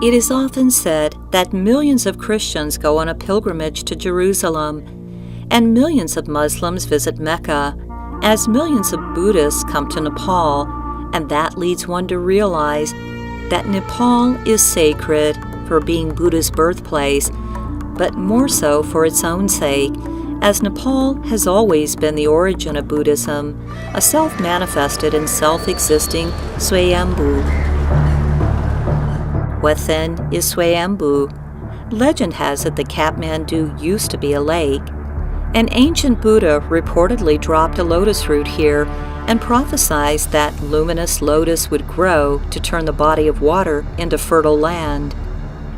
It is often said that millions of Christians go on a pilgrimage to Jerusalem, and millions of Muslims visit Mecca, as millions of Buddhists come to Nepal, and that leads one to realize that Nepal is sacred for being Buddha's birthplace, but more so for its own sake, as Nepal has always been the origin of Buddhism, a self-manifested and self-existing Swayambhu. What then is Swayambhu? Legend has it that Kathmandu used to be a lake. An ancient Buddha reportedly dropped a lotus root here and prophesied that luminous lotus would grow to turn the body of water into fertile land.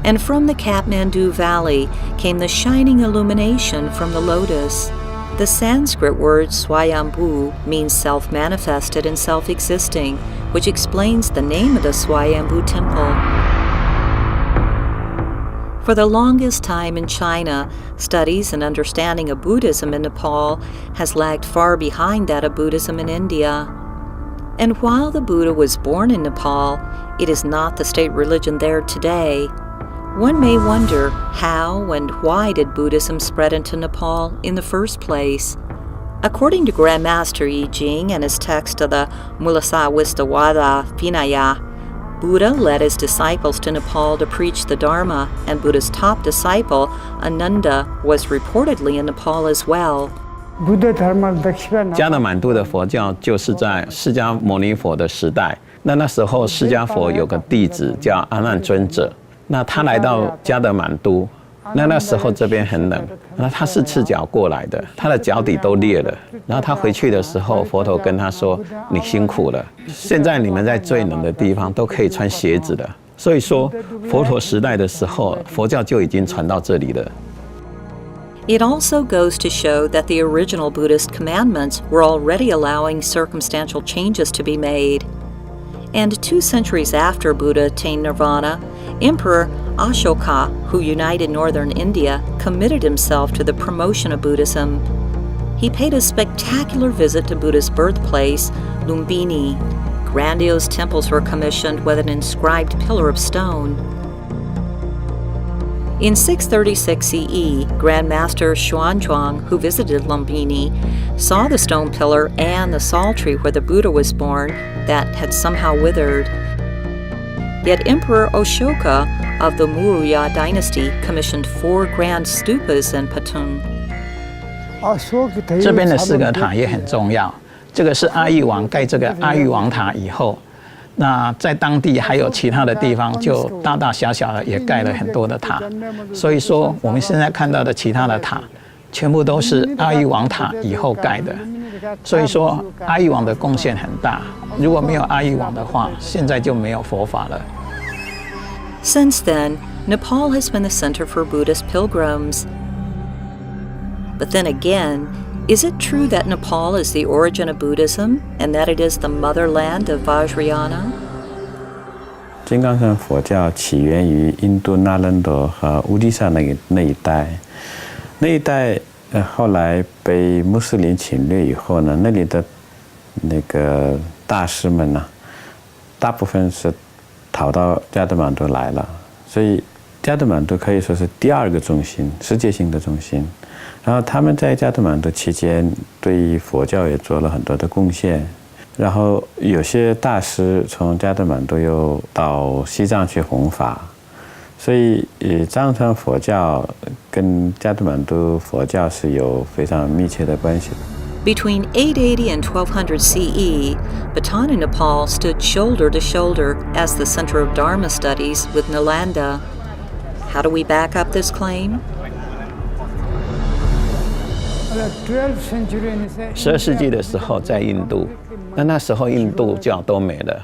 And from the Kathmandu Valley came the shining illumination from the lotus. The Sanskrit word Swayambhu means self-manifested and self-existing, which explains the name of the Swayambhu Temple. For the longest time in China, studies and understanding of Buddhism in Nepal has lagged far behind that of Buddhism in India. And while the Buddha was born in Nepal, it is not the state religion there today. One may wonder how and why did Buddhism spread into Nepal in the first place? According to Grandmaster Yi Jing and his text of the Mulasawistawada Vinaya, Buddha led his disciples to Nepal to preach the Dharma, and Buddha's top disciple, Ananda, was reportedly in Nepal as well. 加德满都的佛教就是在释迦牟尼佛的时代，那时候释迦佛有个弟子叫阿难尊者，那他来到加德满都，那时候这边很冷，那他是赤脚过来的，他的脚底都裂了。然后他回去的时候，佛陀跟他说：“你辛苦了，现在你们在最冷的地方都可以穿鞋子了。”所以说，佛陀时代的时候，佛教就已经传到这里了。It also goes to show that the original Buddhist commandments were already allowing circumstantial changes to be made. And 2 centuries after Buddha attained nirvana, Emperor Ashoka, who united northern India, committed himself to the promotion of Buddhism. He paid a spectacular visit to Buddha's birthplace, Lumbini. Grandiose temples were commissioned with an inscribed pillar of stone. In 636 CE, Grandmaster Xuanzang, who visited Lumbini, saw the stone pillar and the sal tree where the Buddha was born that had somehow withered. Yet Emperor Ashoka of the Maurya Dynasty commissioned 4 grand stupas in Patan. 这边的4个塔也很重要，这个是阿育王盖这个阿育王塔以后，那在当地还有其他的地方就大大小小的也盖了很多的塔，所以说我们现在看到的其他的塔，全部都是阿育王塔以后盖的，所以说阿育王的贡献很大。如果没有阿育王的话，现在就没有佛法了。Since then, Nepal has been the center for Buddhist pilgrims. But then again, is it true that Nepal is the origin of Buddhism and that it is the motherland of Vajrayana? 金刚乘佛教起源于印度那伦多和乌迪萨那一带，那一带后来被穆斯林侵略以后呢，那里的那个大师们呢，大部分是逃到加德满都来了，所以加德满都可以说是第2个中心，世界性的中心。然后他们在加德满都期间对佛教也做了很多的贡献，然后有些大师从加德满都又到西藏去弘法，所以藏传佛教跟加德满都佛教是有非常密切的关系的。Between 880 and 1200 CE, Patan and Nepal stood shoulder to shoulder as the center of Dharma studies with Nalanda. How do we back up this claim? 12世纪的时候在印度，那时候印度教都没了，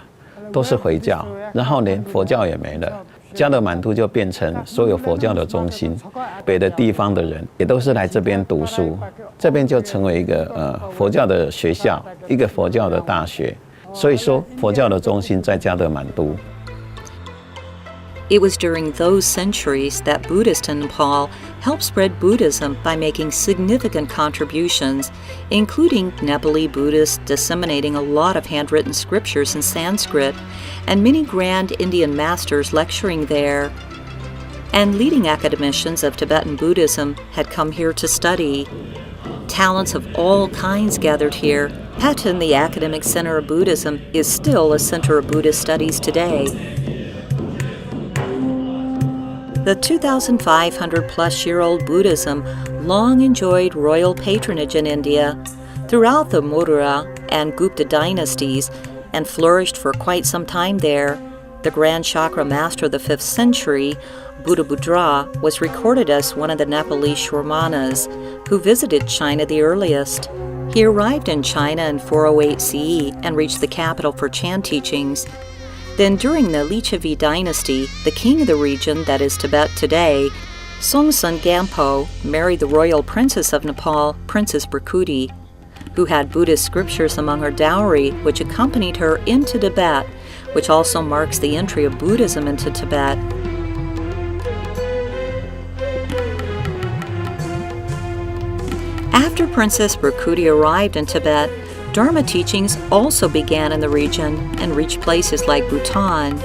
都是回教，然后连佛教也没了。加德满都就变成所有佛教的中心，北的地方的人也都是来这边读书，这边就成为一个佛教的学校，一个佛教的大学，所以说佛教的中心在加德满都。It was during those centuries that Buddhists in Nepal helped spread Buddhism by making significant contributions, including Nepali Buddhists disseminating a lot of handwritten scriptures in Sanskrit, and many grand Indian masters lecturing there. And leading academicians of Tibetan Buddhism had come here to study. Talents of all kinds gathered here. Patan, the academic center of Buddhism, is still a center of Buddhist studies today. The 2,500-plus-year-old Buddhism long enjoyed royal patronage in India throughout the Maurya and Gupta dynasties and flourished for quite some time there. The Grand Chakra master of the 5th century, Buddhabudra, was recorded as one of the Nepalese Shwarmanas who visited China the earliest. He arrived in China in 408 CE and reached the capital for Chan teachings. Then during the Lokesvaras dynasty, the king of the region that is Tibet today, Songtsen Gampo, married the royal princess of Nepal, Princess Birkuti, who had Buddhist scriptures among her dowry, which accompanied her into Tibet, which also marks the entry of Buddhism into Tibet. After Princess Birkuti arrived in Tibet, Dharma teachings also began in the region and reached places like Bhutan,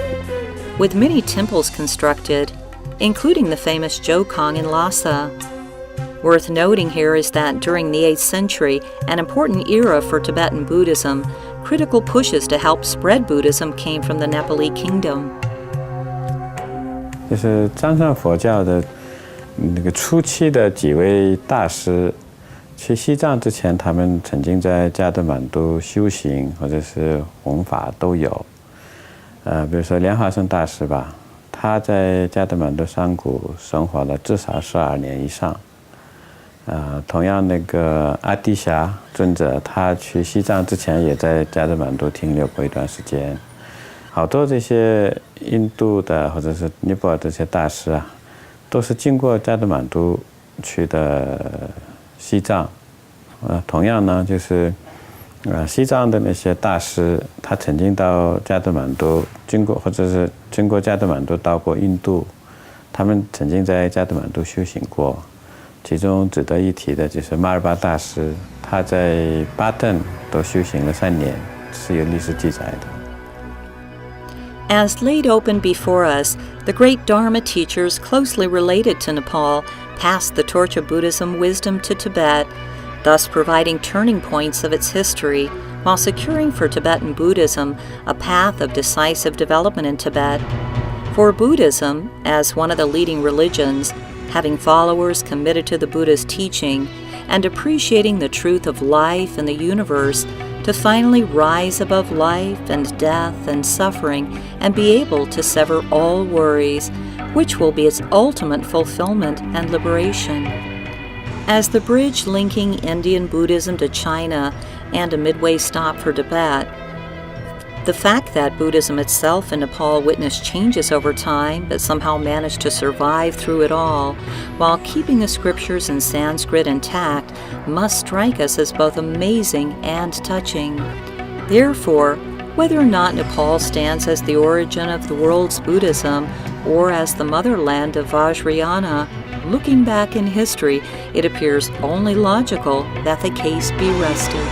with many temples constructed, including the famous Jokong in Lhasa. Worth noting here is that during the 8th century, an important era for Tibetan Buddhism, critical pushes to help spread Buddhism came from the Nepali kingdom. 就是藏传佛教的那个初期的几位大师。去西藏之前，他们曾经在加德满都修行或者是弘法都有。比如说莲花生大师吧，他在加德满都山谷生活了至少12年以上。同样那个阿底峡尊者，他去西藏之前也在加德满都停留过一段时间。好多这些印度的或者是尼泊尔这些大师啊，都是经过加德满都去的。西藏，同样呢，就是西藏的那些大师，他曾经到加德满都经过，或者是经过加德满都到过印度，他们曾经在加德满都修行过。其中值得一提的就是马尔巴大师，他在巴顿都修行了3年，是有历史记载的。As laid open before us, the great Dharma teachers closely related to Nepal passed the torch of Buddhism wisdom to Tibet, thus providing turning points of its history, while securing for Tibetan Buddhism a path of decisive development in Tibet. For Buddhism, as one of the leading religions, having followers committed to the Buddha's teaching and appreciating the truth of life and the universe, to finally rise above life and death and suffering and be able to sever all worries, which will be its ultimate fulfillment and liberation. As the bridge linking Indian Buddhism to China and a midway stop for Tibet, the fact that Buddhism itself in Nepal witnessed changes over time but somehow managed to survive through it all while keeping the scriptures in Sanskrit intact must strike us as both amazing and touching. Therefore, whether or not Nepal stands as the origin of the world's Buddhism or as the motherland of Vajrayana, looking back in history, it appears only logical that the case be rested.